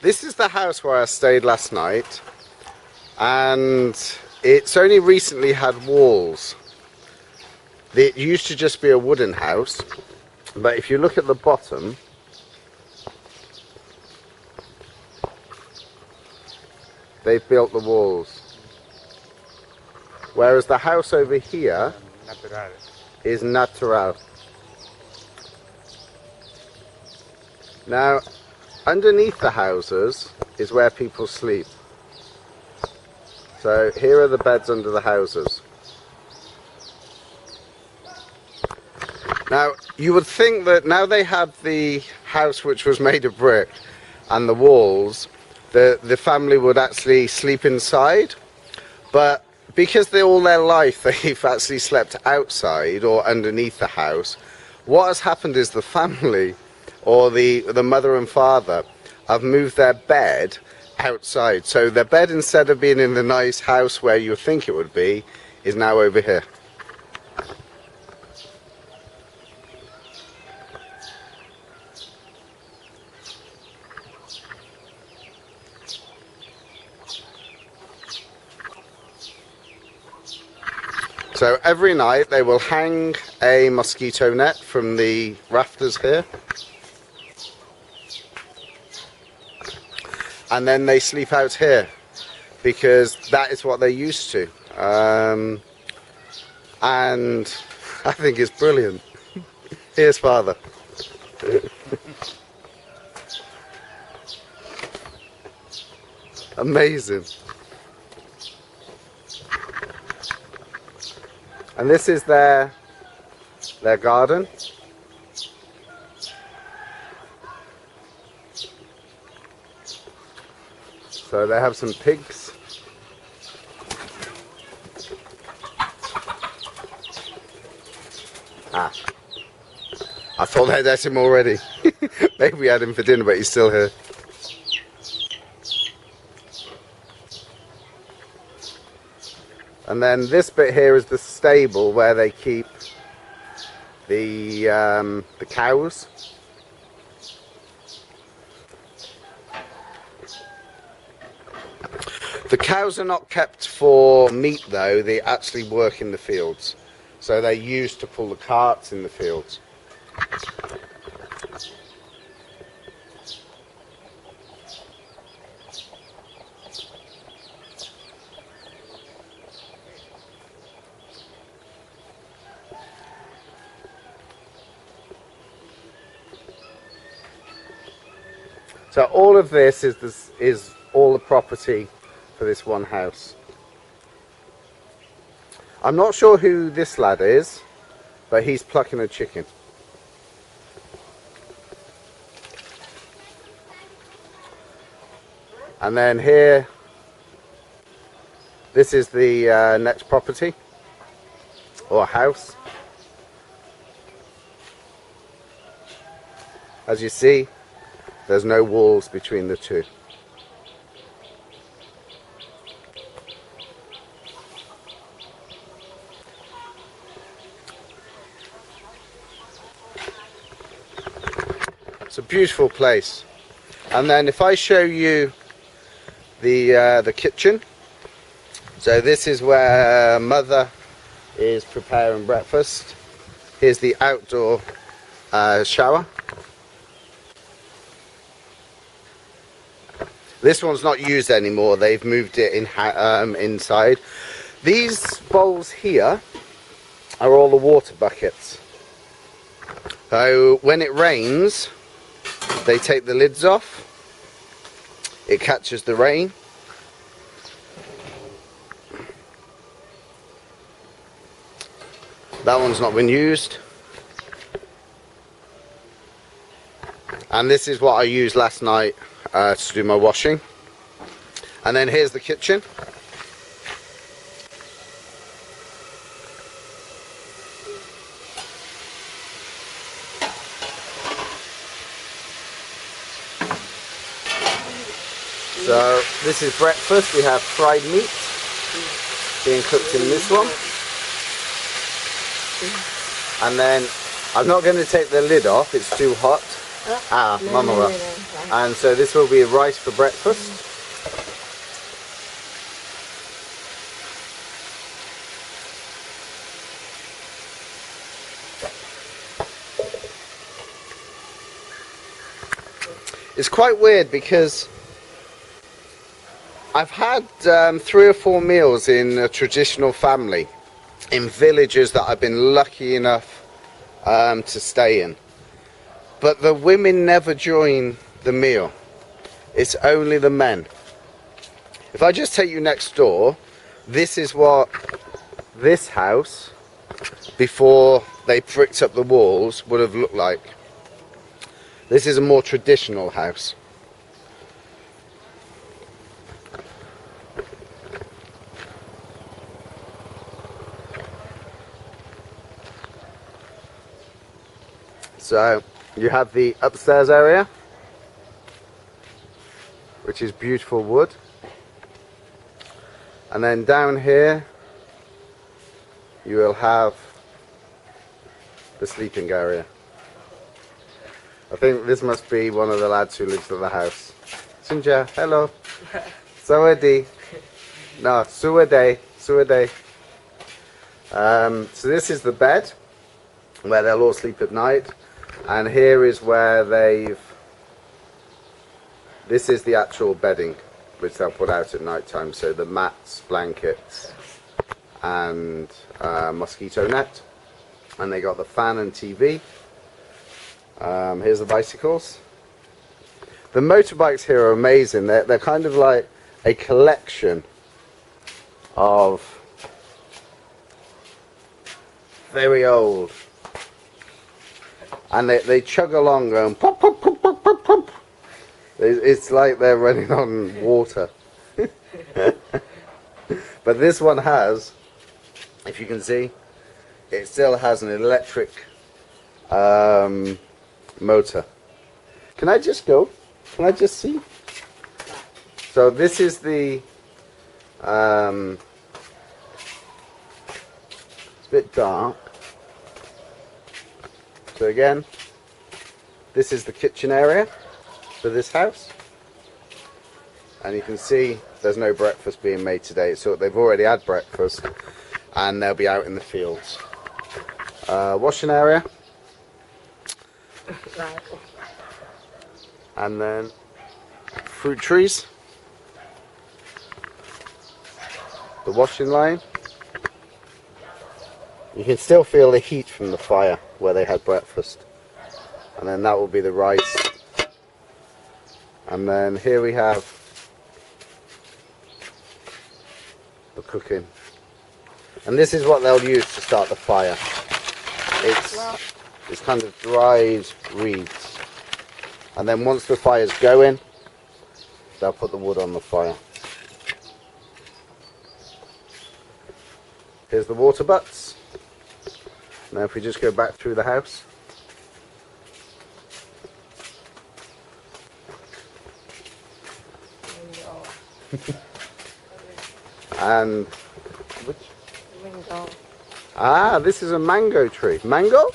this is the house where I stayed last night, and it's only recently had walls. It used to just be a wooden house, but if you look at the bottom, they've built the walls. Whereas the house over here is natural. Now, underneath the houses is where people sleep. So here are the beds under the houses. Now, you would think that now they had the house which was made of brick and the walls, the family would actually sleep inside. But because all their life they've actually slept outside or underneath the house, what has happened is the family, or the mother and father, have moved their bed outside. So their bed, instead of being in the nice house where you would think it would be, is now over here. So every night they will hang a mosquito net from the rafters here, and then they sleep out here because that is what they're used to, and I think it's brilliant. Here's Father. Amazing. And this is their garden. So they have some pigs. Ah, I thought I'd had him already. Maybe we had him for dinner, but he's still here. And then this bit here is the stable where they keep the cows. The cows are not kept for meat though, they actually work in the fields. So they're used to pull the carts in the fields. So all of this is all the property for this one house. I'm not sure who this lad is, but he's plucking a chicken. And then here, this is the next property, or house. As you see, there's no walls between the two. It's a beautiful place. And then if I show you the kitchen, so this is where Mother is preparing breakfast. Here's the outdoor shower. This one's not used anymore, they've moved it inside. These bowls here are all the water buckets. So when it rains, they take the lids off, it catches the rain. That one's not been used. And this is what I used last night to do my washing. And then here's the kitchen. So this is breakfast. We have fried meat being cooked in this one. And then I'm not going to take the lid off, it's too hot. Ah, Mama. And so this will be rice for breakfast. It's quite weird because I've had 3 or 4 meals in a traditional family in villages that I've been lucky enough to stay in. But the women never join the meal. It's only the men. If I just take you next door, this is what this house, before they bricked up the walls, would have looked like. This is a more traditional house. So you have the upstairs area, which is beautiful wood, and then down here you will have the sleeping area. I think this must be one of the lads who lives at the house. Sunja, hello. Sawadi. No, Suwade. Suwade. So this is the bed where they'll all sleep at night, and here is where this is the actual bedding which they'll put out at night time. So the mats, blankets, and mosquito net, and they got the fan and TV. Here's the bicycles. The motorbikes here are amazing. They're kind of like a collection of very old, and they chug along going pop pop pop pop pop pop. It's like they're running on water. But this one has, if you can see, it still has an electric motor. Can I just go? Can I just see? So this is the it's a bit dark. So again, this is the kitchen area for this house, and you can see there's no breakfast being made today, so they've already had breakfast and they'll be out in the fields. Washing area. And then fruit trees, the washing line. You can still feel the heat from the fire where they had breakfast. And then that will be the rice. And then here we have the cooking. And this is what they'll use to start the fire. It's kind of dried reeds. And then once the fire's going, they'll put the wood on the fire. Here's the water butts. Now if we just go back through the house. And which? Mango. Ah, this is a mango tree. Mango?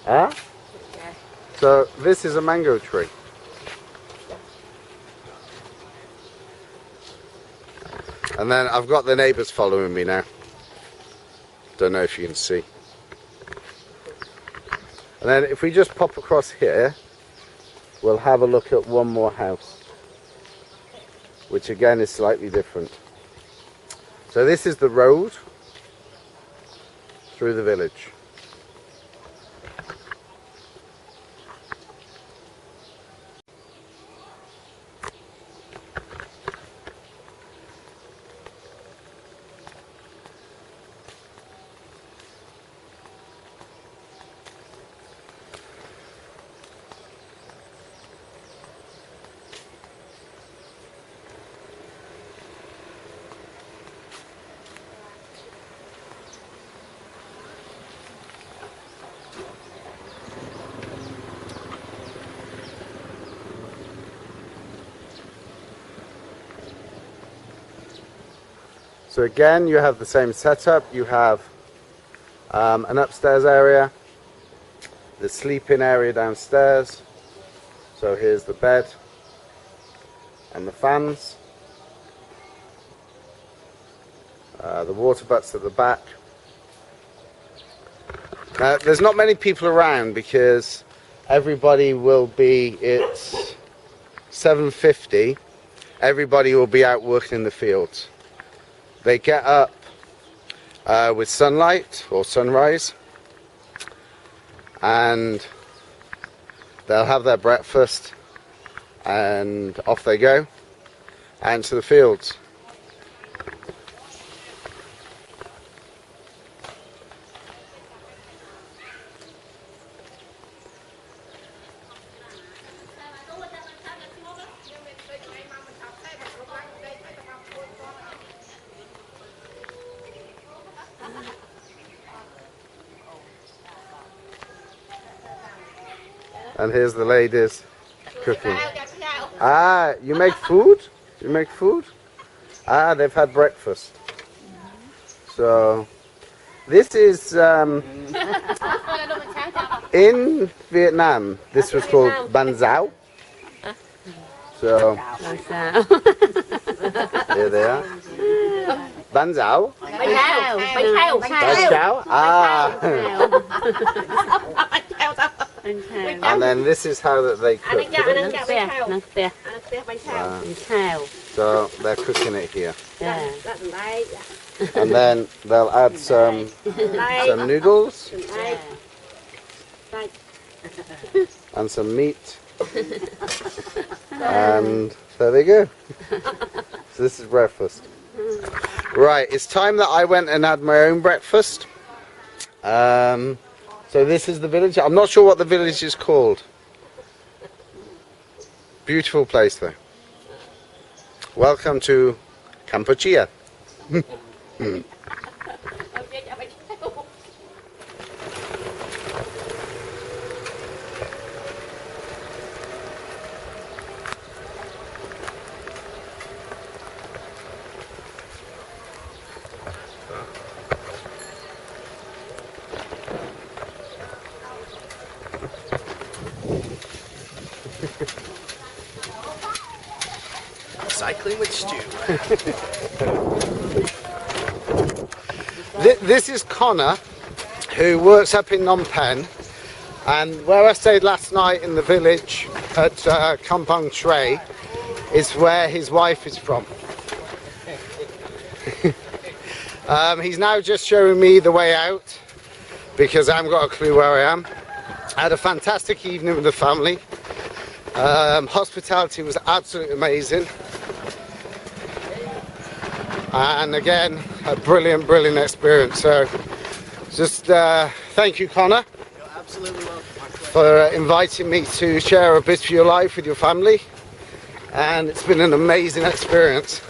Ah? So this is a mango tree. And then I've got the neighbours following me now. Don't know if you can see. And then if we just pop across here, we'll have a look at one more house, which again is slightly different. So this is the road through the village. So again, you have the same setup. You have an upstairs area, the sleeping area downstairs. So here's the bed and the fans. The water butts at the back. There's not many people around because everybody will be, it's 7:50, everybody will be out working in the fields. They get up with sunlight or sunrise, and they'll have their breakfast and off they go out into the fields. And here's the ladies cooking. Ah, you make food? You make food? Ah, they've had breakfast. So, this is, in Vietnam, this was called ban zao. So, here they are. Ban zao. Ban chao. Ah. And then this is how that they cook. So they're cooking it here. And then they'll add some noodles and some meat. And there they go. So this is breakfast. Right, it's time that I went and had my own breakfast. So this is the village. I'm not sure what the village is called. Beautiful place though. Welcome to Cambodia. Cycling with Stu. This is Connor, who works up in Phnom Penh, and where I stayed last night in the village at Kampong Chrey is where his wife is from. He's now just showing me the way out because I haven't got a clue where I am. I had a fantastic evening with the family. Hospitality was absolutely amazing. And again, a brilliant experience. So just thank you, Connor. You're absolutely welcome. For inviting me to share a bit of your life with your family. And it's been an amazing experience.